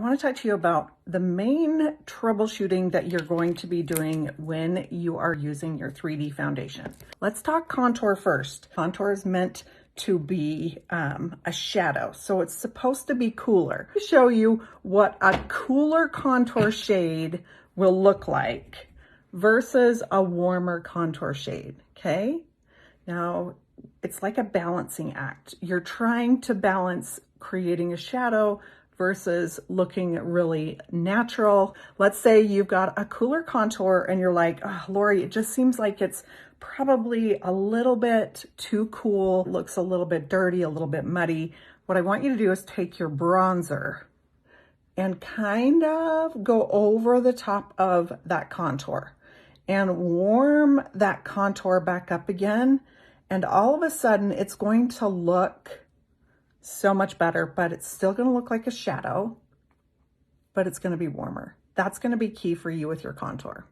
I want to talk to you about the main troubleshooting that you're going to be doing when you are using your 3D foundation. Let's talk contour first. Contour is meant to be a shadow, so it's supposed to be cooler. To show you what a cooler contour shade will look like versus a warmer contour shade, okay? Now, it's like a balancing act. You're trying to balance creating a shadow versus looking really natural. Let's say you've got a cooler contour and you're like, oh, Lori, it just seems like it's probably a little bit too cool, looks a little bit dirty, a little bit muddy. What I want you to do is take your bronzer and kind of go over the top of that contour and warm that contour back up again. And all of a sudden it's going to look so much better, but it's still going to look like a shadow, but it's going to be warmer. That's going to be key for you with your contour.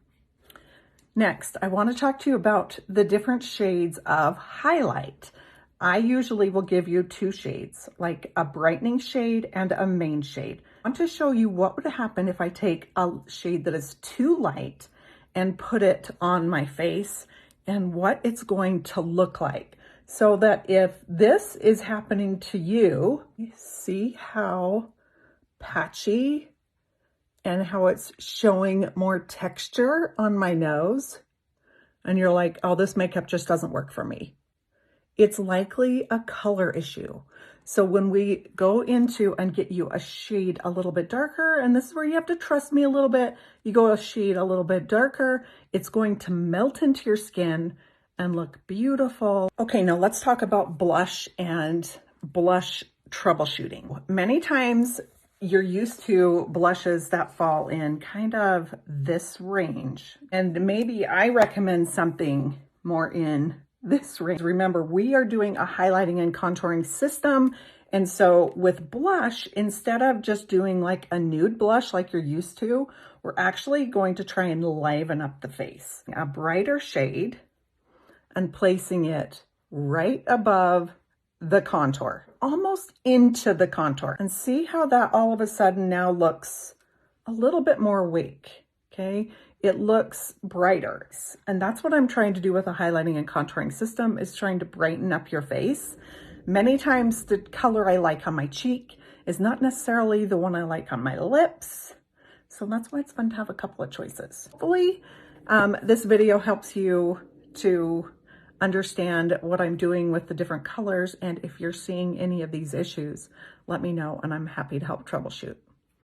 Next, I want to talk to you about the different shades of highlight. I usually will give you two shades, like a brightening shade and a main shade. I want to show you what would happen if I take a shade that is too light and put it on my face and what it's going to look like. So that if this is happening to you, see how patchy and how it's showing more texture on my nose. And you're like, oh, this makeup just doesn't work for me. It's likely a color issue. So when we go into and get you a shade a little bit darker, and this is where you have to trust me a little bit, you go a shade a little bit darker, it's going to melt into your skin and look beautiful. Okay, now let's talk about blush and blush troubleshooting. Many times you're used to blushes that fall in kind of this range. And maybe I recommend something more in this range. Remember, we are doing a highlighting and contouring system. And so with blush, instead of just doing like a nude blush like you're used to, we're actually going to try and liven up the face. A brighter shade and placing it right above the contour, almost into the contour. And see how that all of a sudden now looks a little bit more awake, okay? It looks brighter. And that's what I'm trying to do with a highlighting and contouring system, is trying to brighten up your face. Many times the color I like on my cheek is not necessarily the one I like on my lips. So that's why it's fun to have a couple of choices. Hopefully this video helps you to understand what I'm doing with the different colors. And if you're seeing any of these issues, let me know and I'm happy to help troubleshoot.